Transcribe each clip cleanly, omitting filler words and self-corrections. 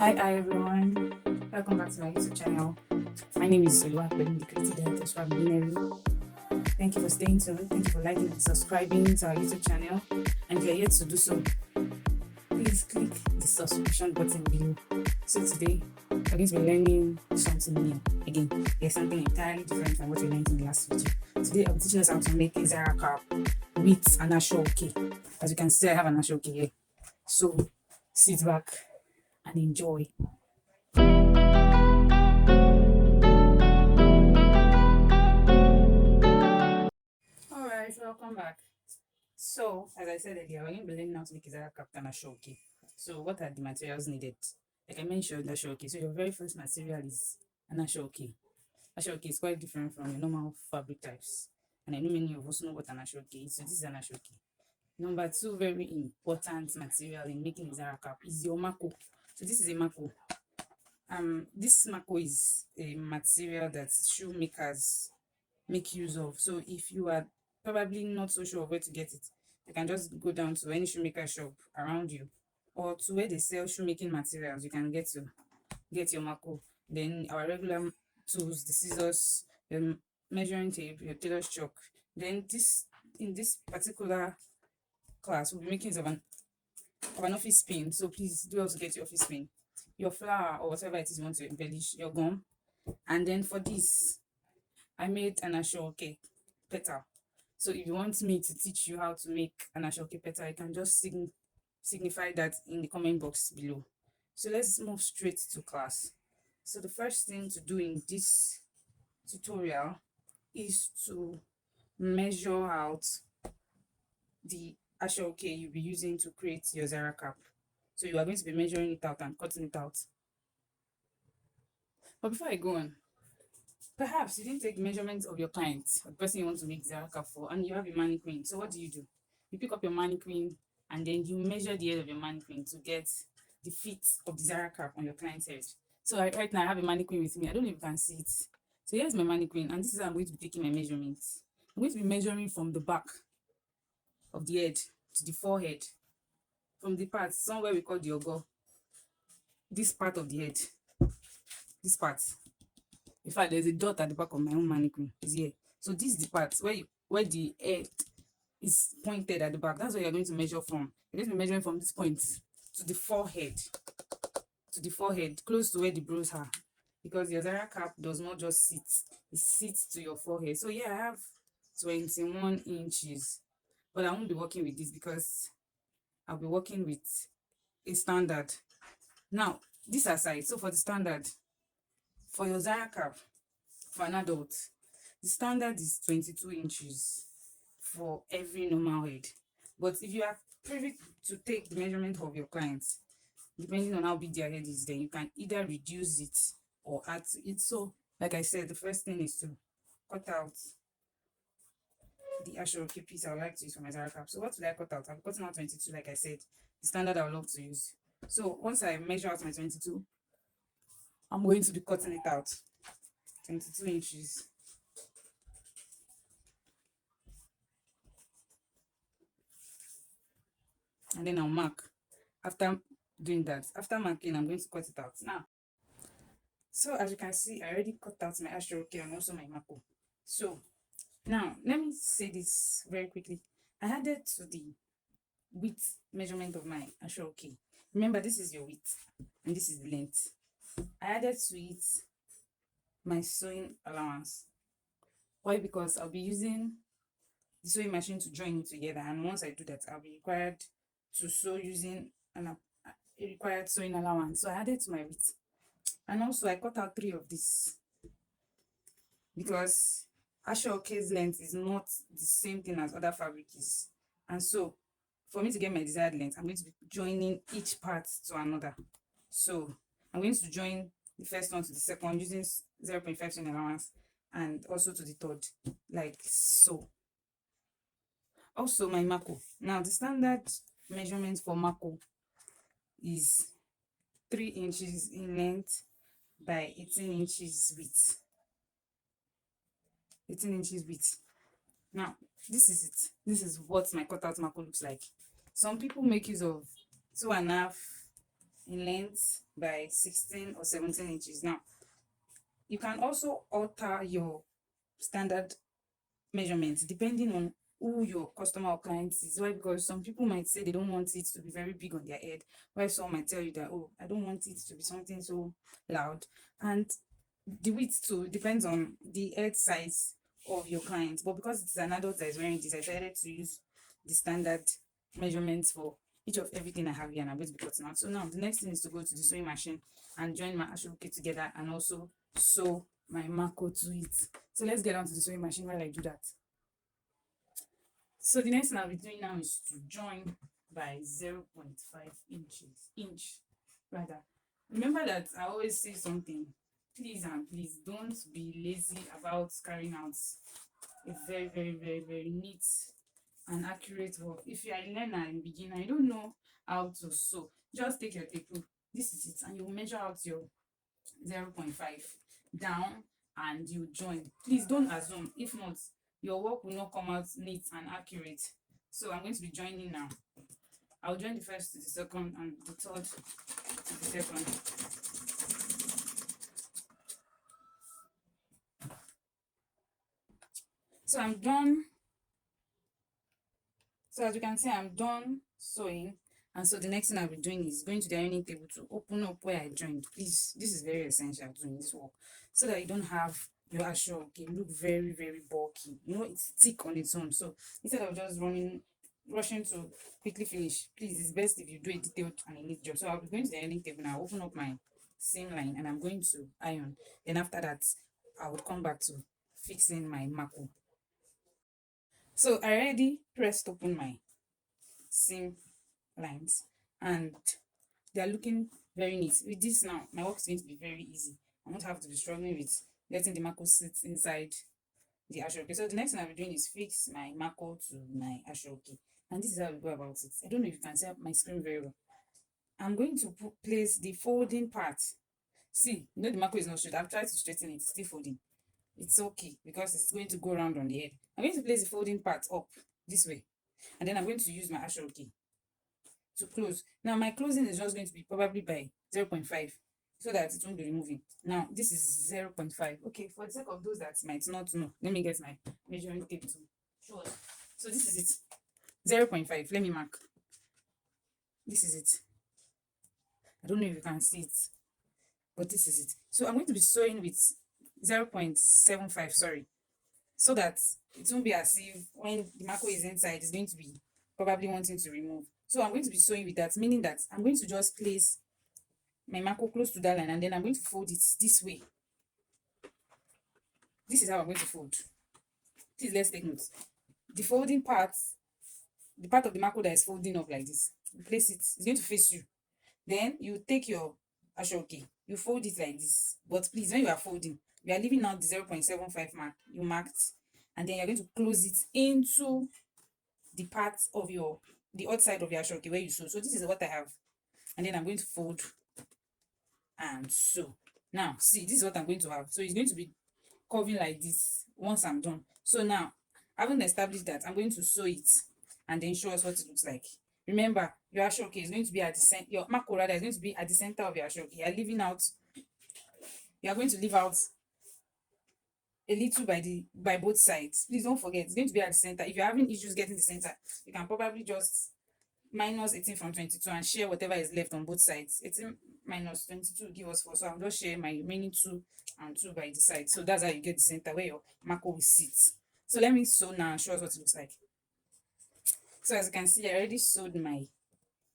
Hi everyone, welcome back to my YouTube channel. My name is Aso Oke Zara Cap. Thank you for staying tuned. Thank you for liking and subscribing to our YouTube channel. And if you're yet to do so, please click the subscription button below. So today, we're going to be learning something new. Again, there's something entirely different from what we learned in the last video. Today, I'll be teaching us how to make a Zara cap with an Aso Oke. As you can see, I have an Aso Oke here. So sit back and enjoy. Alright, welcome back. So, as I said earlier, we're going to be learning how to make a Zara cap and Aso Oke. So, what are the materials needed? Like I mentioned, Aso Oke. So, your very first material is an Aso Oke. Aso Oke is quite different from your normal fabric types. And I know many of us know what an Aso Oke is. So, this is an Aso Oke. Number two, very important material in making a Zara cap is your mako. So, this is a mako. This mako is a material that shoemakers make use of. So if you are probably not so sure of where to get it, you can just go down to any shoemaker shop around you, or to where they sell shoemaking materials. You can get your mako. Then our regular tools, the scissors, the measuring tape, your tailor's chalk. Then in this particular class, we'll be making use of an office pin. So please do also get your office pin, your flower or whatever it is you want to embellish, your gum. And then for this, I made an Aso Oke petal. So if you want me to teach you how to make an Aso Oke petal, you can just signify that in the comment box below. So let's move straight to class. So the first thing to do in this tutorial is to measure out the Aso Oke you'll be using to create your Zara cap. So you are going to be measuring it out and cutting it out. But before I go on, perhaps you didn't take measurements of your client or the person you want to make Zara cap for, and you have a mannequin. So what do? You pick up your mannequin and then you measure the head of your mannequin to get the fit of the Zara cap on your client's head. So right now I have a mannequin with me. I don't know if you can see it. So here's my mannequin, and this is how I'm going to be taking my measurements. I'm going to be measuring from the back of the head to the forehead, from the part somewhere we call the ogo, this part of the head, this part. In fact, there's a dot at the back of my own mannequin. Is here. So this is the part where the head is pointed at the back. That's where you're going to measure from. You're going to be measuring from this point to the forehead, close to where the brows are, because your Zara cap does not just sit; it sits to your forehead. So yeah, I have 21 inches, but I won't be working with this because I'll be working with a standard. Now, this aside, so for the standard, for your Zara cap, for an adult, the standard is 22 inches for every normal head. But if you are privy to take the measurement of your clients, depending on how big their head is, then you can either reduce it or add to it. So, like I said, the first thing is to cut out the Aso Oke piece I would like to use for my Zara cap. So what will I cut out? I'm cutting out 22, like I said, the standard I would love to use. So once I measure out my 22, I'm going to be cutting it out. 22 inches. And then I'll mark. After doing that, after marking, I'm going to cut it out. Now, so as you can see, I already cut out my Aso Oke and also my mako. So now let me say this very quickly. I added to the width measurement of my Aso Oke. Remember, this is your width and this is the length. I added to it my sewing allowance. Why? Because I'll be using the sewing machine to join it together, and once I do that, I'll be required to sew using a required sewing allowance. So I added to my width, and also I cut out 3 of this because Aso Oke's length is not the same thing as other fabric is, and so for me to get my desired length, I'm going to be joining each part to another. So I'm going to join the first one to the second using 0.5 sewing allowance, and also to the third, like so. Also my mako. Now the standard measurement for mako is 3 inches in length by 18 inches width. 18 inches width. Now this is it. This is what my cutout mako looks like. Some people make use of 2.5 in length by 16 or 17 inches. Now, you can also alter your standard measurements depending on who your customer or client is. Why? Because some people might say they don't want it to be very big on their head, while some might tell you that, oh, I don't want it to be something so loud. And the width too depends on the head size of your client. But because it's an adult that is wearing this, I decided to use the standard measurements for each of everything I have here, and I'm going to be cutting out. So now the next thing is to go to the sewing machine and join my Aso Oke together and also sew my Mako to it. So let's get on to the sewing machine while I do that. So the next thing I'll be doing now is to join by 0.5 inch rather. Remember that I always say something. Please and please don't be lazy about carrying out a very neat and accurate work. If you are a learner and beginner, you don't know how to sew, just take your tape. This is it, and you measure out your 0.5 down and you join. Please don't assume. If not, your work will not come out neat and accurate. So I'm going to be joining now. I'll join the first to the second and the third to the second. So I'm done. So as you can see, I'm done sewing. And so the next thing I'll be doing is going to the ironing table to open up where I joined. Please, this is very essential doing this work so that you don't have your Aso Oke look very bulky. You know, it's thick on its own. So instead of just rushing to quickly finish, please, it's best if you do a detailed and a neat job. So I'll be going to the ironing table now, open up my seam line, and I'm going to iron. Then after that, I will come back to fixing my Mako. So I already pressed open my seam lines and they are looking very neat. With this now, my work is going to be very easy. I won't have to be struggling with letting the Mako sit inside the Aso Oke. So the next thing I'll be doing is fix my Mako to my Aso Oke. And this is how we go about it. I don't know if you can see my screen very well. I'm going to place the folding part. See, you know the Mako is not straight. I've tried to straighten it, it's still folding. It's okay because it's going to go around on the head. I'm going to place the folding part up this way. And then I'm going to use my Aso Oke to close. Now my closing is just going to be probably by 0.5 so that it won't be removing. Now this is 0.5. Okay, for the sake of those that might not know, let me get my measuring tape to show us. So this is it. 0.5. Let me mark. This is it. I don't know if you can see it, but this is it. So I'm going to be sewing with 0.75, sorry, so that it won't be as if when the Mako is inside, it's going to be probably wanting to remove. So I'm going to be sewing with that, meaning that I'm going to just place my Mako close to that line and then I'm going to fold it this way. This is how I'm going to fold. Please let's take note. The folding part, the part of the Mako that is folding up like this, you place it, it's going to face you. Then you take your Aso Oke, you fold it like this. But please, when you are folding, you are leaving out the 0.75 mark you marked, and then you're going to close it into the part of the outside of your Aso Oke where you sew. So this is what I have, and then I'm going to fold and sew. Now see, this is what I'm going to have. So it's going to be curving like this once I'm done. So now, having established that, I'm going to sew it and then show us what it looks like. Remember, your Aso Oke is going to be at the center. Your Mako rather is going to be at the center of your Aso Oke. You are leaving out. You are going to leave out a little by both sides. Please don't forget, it's going to be at the center. If you're having issues getting the center, you can probably just minus 18 from 22 and share whatever is left on both sides. 18 minus 22 give us 4. So I'll just share my remaining 2 and 2 by the side. So that's how you get the center where your Mako will sit. So let me sew now and show us what it looks like. So as you can see, I already sewed my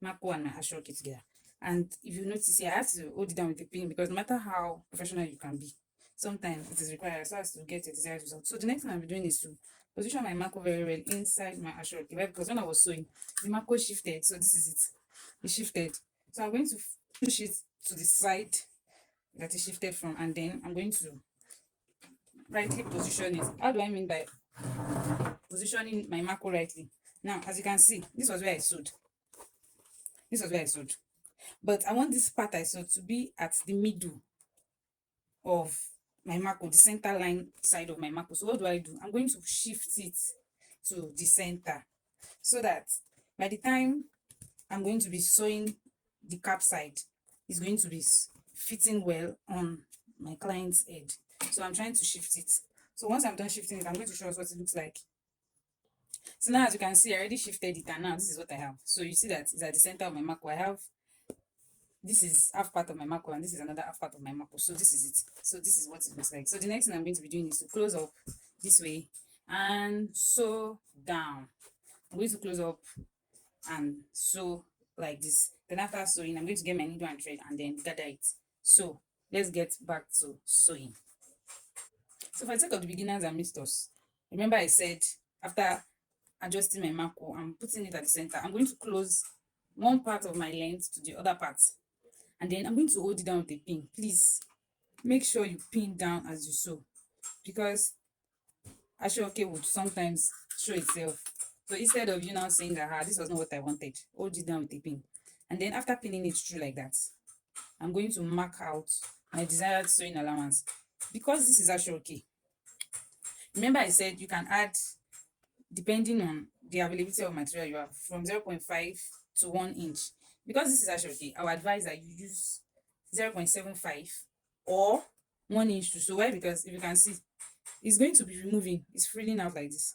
Mako and my Aso Oke together. And if you notice here, I have to hold it down with a pin because no matter how professional you can be, sometimes it is required so as to get a desired result. So the next thing I'll be doing is to position my Mako very well inside my Aso Oke, right? Because when I was sewing, the Mako shifted. So this is it. It shifted. So I'm going to push it to the side that it shifted from, and then I'm going to rightly position it. How do I mean by positioning my Mako rightly? Now, as you can see, this was where I sewed. This was where I sewed. But I want this part I sewed to be at the middle of my Mako, the center line side of my Mako. So what do? I'm going to shift it to the center so that by the time I'm going to be sewing the cap side, is going to be fitting well on my client's head. So I'm trying to shift it. So once I'm done shifting it, I'm going to show us what it looks like. So now, as you can see, I already shifted it, and now this is what I have. So you see that it's at the center of my macro. I have, this is half part of my macro, and this is another half part of my macro. So this is it. So this is what it looks like. So the next thing I'm going to be doing is to close up this way and sew down. I'm going to close up and sew like this. Then after sewing, I'm going to get my needle and thread and then gather it. So let's get back to sewing. So for the sake of the beginners and misters, remember I said after adjusting my macro, I'm putting it at the center. I'm going to close one part of my length to the other part, and then I'm going to hold it down with a pin. Please make sure you pin down as you sew, because Aso Oke would sometimes show itself. So instead of you now saying that this was not what I wanted, hold it down with a pin. And then after pinning it through like that, I'm going to mark out my desired sewing allowance. Because this is Aso Oke, remember I said you can add, depending on the availability of material you have, from 0.5 to 1 inch. Because this is Aso Oke, I would advise that you use 0.75 or 1 inch to sew. Why? Because if you can see, it's going to be removing, it's freeing out like this.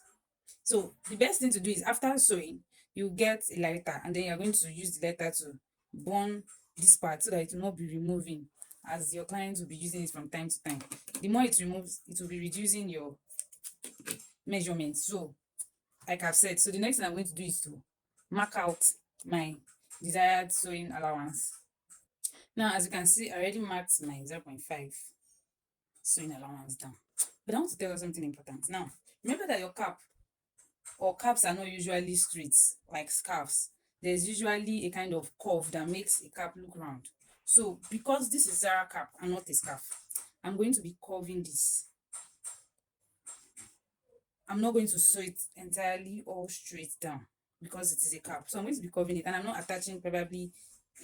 So the best thing to do is after sewing, you get a lighter, and then you're going to use the lighter to burn this part so that it will not be removing, as your clients will be using it from time to time. The more it removes, it will be reducing your measurement. So like I've said, so the next thing I'm going to do is to mark out my desired sewing allowance. Now, as you can see, I already marked my 0.5 sewing allowance down. But I want to tell you something important. Now, remember that your cap or caps are not usually straight like scarves. There's usually a kind of curve that makes a cap look round. So because this is Zara cap and not a scarf, I'm going to be curving this. I'm not going to sew it entirely all straight down because it is a cap. So I'm going to be curving it, and I'm not attaching probably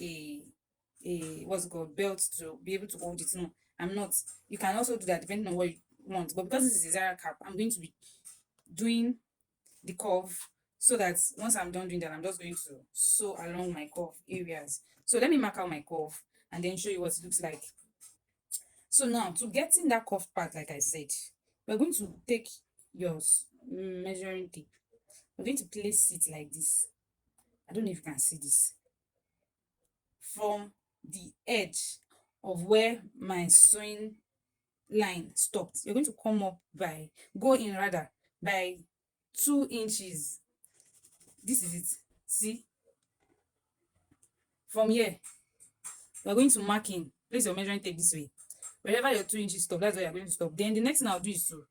a what's it called, belt to be able to hold it. No, I'm not. You can also do that depending on what you want. But because this is a Zara cap, I'm going to be doing the curve, so that once I'm done doing that, I'm just going to sew along my curve areas. So let me mark out my curve and then show you what it looks like. So now, to get in that curved part, like I said, we're going to take your measuring tape. We're going to place it like this. I don't know if you can see this. From the edge of where my sewing line stopped, you're going to come up by, go in rather, by 2 inches. This is it. See, from here, we're going to mark in. Place your measuring tape this way. Wherever your 2 inches stop, that's where you're going to stop. Then the next thing I'll do is to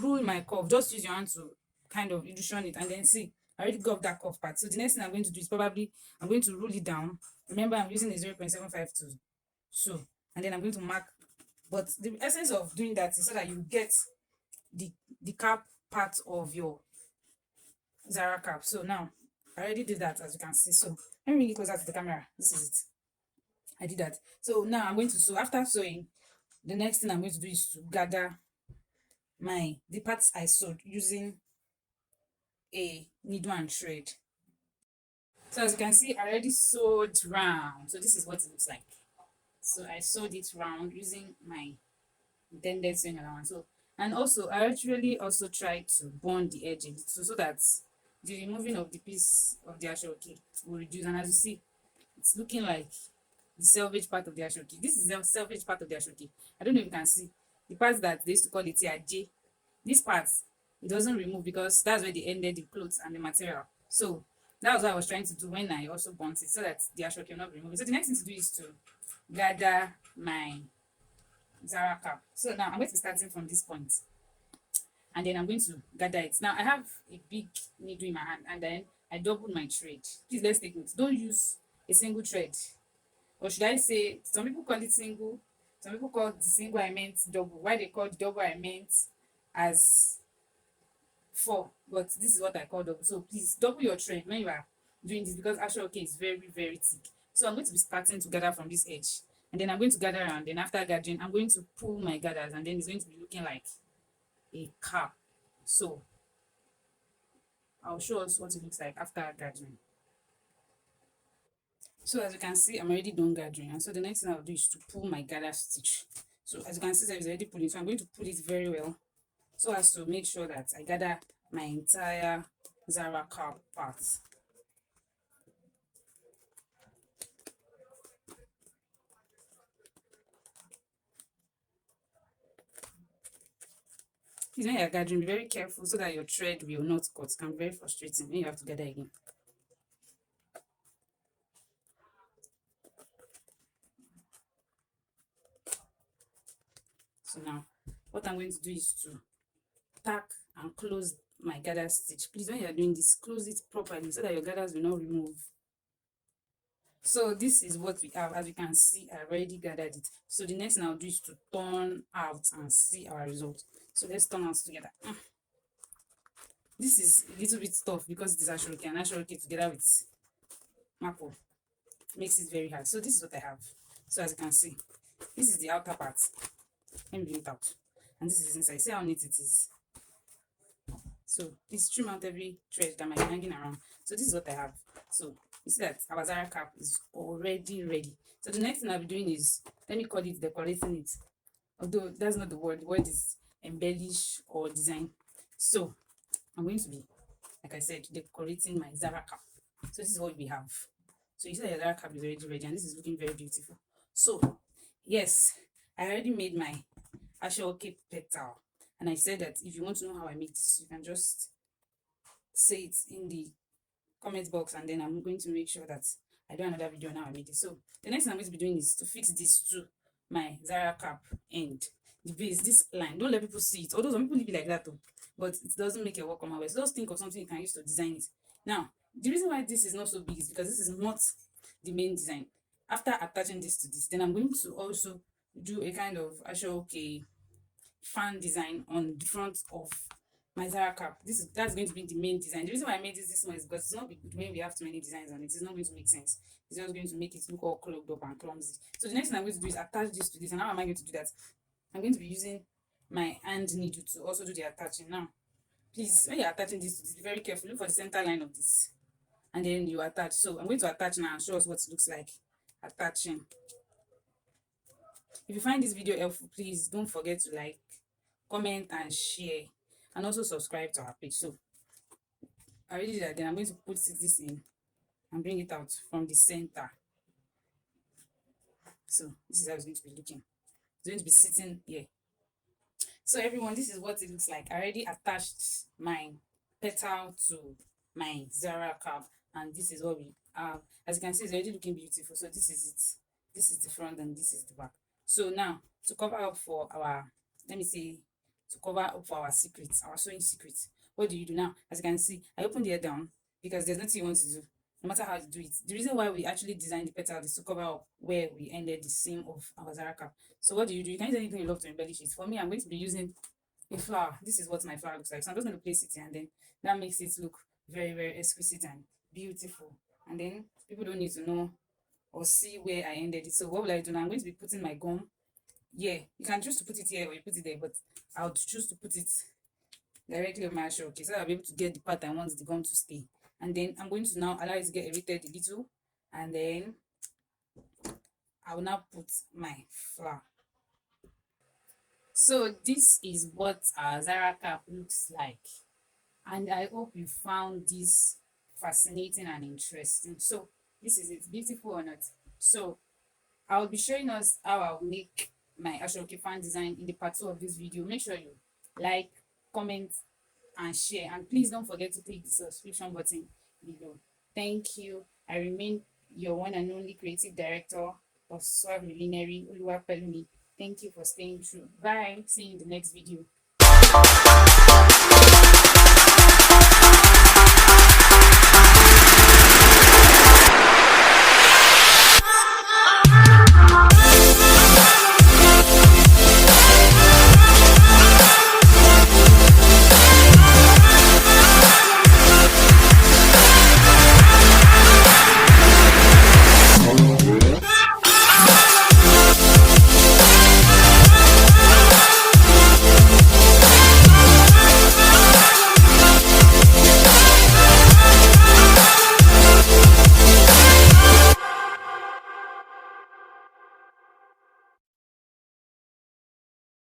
rule my curve. Just use your hand to kind of illusion it, and then see, I already got that curve part. So the next thing I'm going to do is probably, I'm going to rule it down. Remember, I'm using a 0.75 to sew, and then I'm going to mark. But the essence of doing that is so that you get the cap part of your Zara cap. So now I already did that, as you can see. So let me bring it closer to the camera. This is it. I did that. So now I'm going to sew. After sewing, the next thing I'm going to do is to gather the parts I sewed using a needle and thread. So as you can see, I already sewed round. So this is what it looks like. So I sewed it round using my intended sewing allowance. So, and also I actually also tried to burn the edge a little, so that the removing of the piece of the Aso Oke will reduce. And as you see, it's looking like the selvage part of the Aso Oke. This is the selvage part of the Aso Oke. I don't know if you can see the part that they used to call it here J. This part, it doesn't remove because that's where they ended the clothes and the material. So that was what I was trying to do when I also burnt it, so that the Aso Oke will not be removed. So the next thing to do is to gather my Zara cap. So now I'm going to be starting from this point, and then I'm going to gather it. Now I have a big needle in my hand, and then I doubled my thread. Please, let's take note. Don't use a single thread, or should I say, some people call it single, some people call the single I meant double. Why they call double I meant as 4, but this is what I call double. So please double your thread when you are doing this, because Aso Oke is very, very thick. So I'm going to be starting to gather from this edge, and then I'm going to gather around. Then after gathering, I'm going to pull my gathers, and then it's going to be looking like a cap. So I'll show us what it looks like after gathering. So as you can see, I'm already done gathering, and so the next thing I'll do is to pull my gather stitch. So as you can see, it's already pulling, so I'm going to pull it very well so as to make sure that I gather my entire Zara cap part. Please, when you're gathering, be very careful so that your thread will not cut. It can be very frustrating when you have to gather again. So now, what I'm going to do is to tack and close my gather stitch. Please, when you're doing this, close it properly so that your gathers will not remove. So this is what we have. As you can see, I already gathered it. So the next thing I'll do is to turn out and see our result. So let's turn out together. This is a little bit tough because it is Aso Oke, and Aso Oke together with maple makes it very hard. So this is what I have. So as you can see, this is the outer part. Let me bring it out. And this is inside. See how neat it is. So please trim out every thread that might be hanging around. So this is what I have. So you see that our Zara cap is already ready. So the next thing I'll be doing is, let me call it decorating it. Although that's not the word. The word is embellish or design. So I'm going to be, like I said, decorating my Zara cap. So this is what we have. So you see that your Zara cap is already ready, and this is looking very beautiful. So yes, I already made my Aso Oke petal. And I said that if you want to know how I made this, you can just say it in the comment box, and then I'm going to make sure that I do another video on how I made it. So the next thing I'm going to be doing is to fix this to my Zara cap end. The base, this line, don't let people see it. Although some people leave it like that too, but it doesn't make your work come out well. So just think of something you can use to design it. Now, the reason why this is not so big is because this is not the main design. After attaching this to this, then I'm going to also do a kind of Aso Oke fan design on the front of my Zara cap. That's going to be the main design. The reason why I made this one is because it's not good when we have too many designs on it. It's not going to make sense. It's just going to make it look all clogged up and clumsy. So the next thing I'm going to do is attach this to this. And how am I going to do that? I'm going to be using my hand needle to also do the attaching. Now, please, when you're attaching this to this, be very careful. Look for the center line of this, and then you attach. So I'm going to attach now and show us what it looks like attaching. If you find this video helpful, please don't forget to like, comment, and share, and also subscribe to our page. So I already did that. Then I'm going to put this in and bring it out from the center. So this is how it's going to be looking. It's going to be sitting here. So everyone, this is what it looks like. I already attached my petal to my Zara cap, and this is what we have. As you can see, it's already looking beautiful. So this is it. This is the front and this is the back. So now to cover up for our, let me say, to cover up for our secrets, our sewing secrets, what do you do now? As you can see, I open the hair down because there's nothing you want to do, no matter how you do it. The reason why we actually designed the petal is to cover up where we ended the seam of our Zara cap. So what do? You can use anything you love to embellish it. For me, I'm going to be using a flower. This is what my flower looks like. So I'm just going to place it here, and then that makes it look very, very exquisite and beautiful. And then people don't need to know or see where I ended it. So what will I do now? I'm going to be putting my gum. Yeah, you can choose to put it here or you put it there, but I would choose to put it directly on my Aso Oke, so I'll be able to get the part I want the gum to stay. And then I'm going to now allow it to get irritated a little, and then I will now put my flower. So this is what our Zara cap looks like, and I hope you found this fascinating and interesting. So this is it, beautiful or not? So I'll be showing us how I'll make my Aso Oke fan design in the part 2 of this video. Make sure you like, comment, and share, and please don't forget to click the subscription button below. Thank you. I remain your one and only creative director of Suave Millenary, Oluwapelumi. Thank you for staying true. Bye. See you in the next video.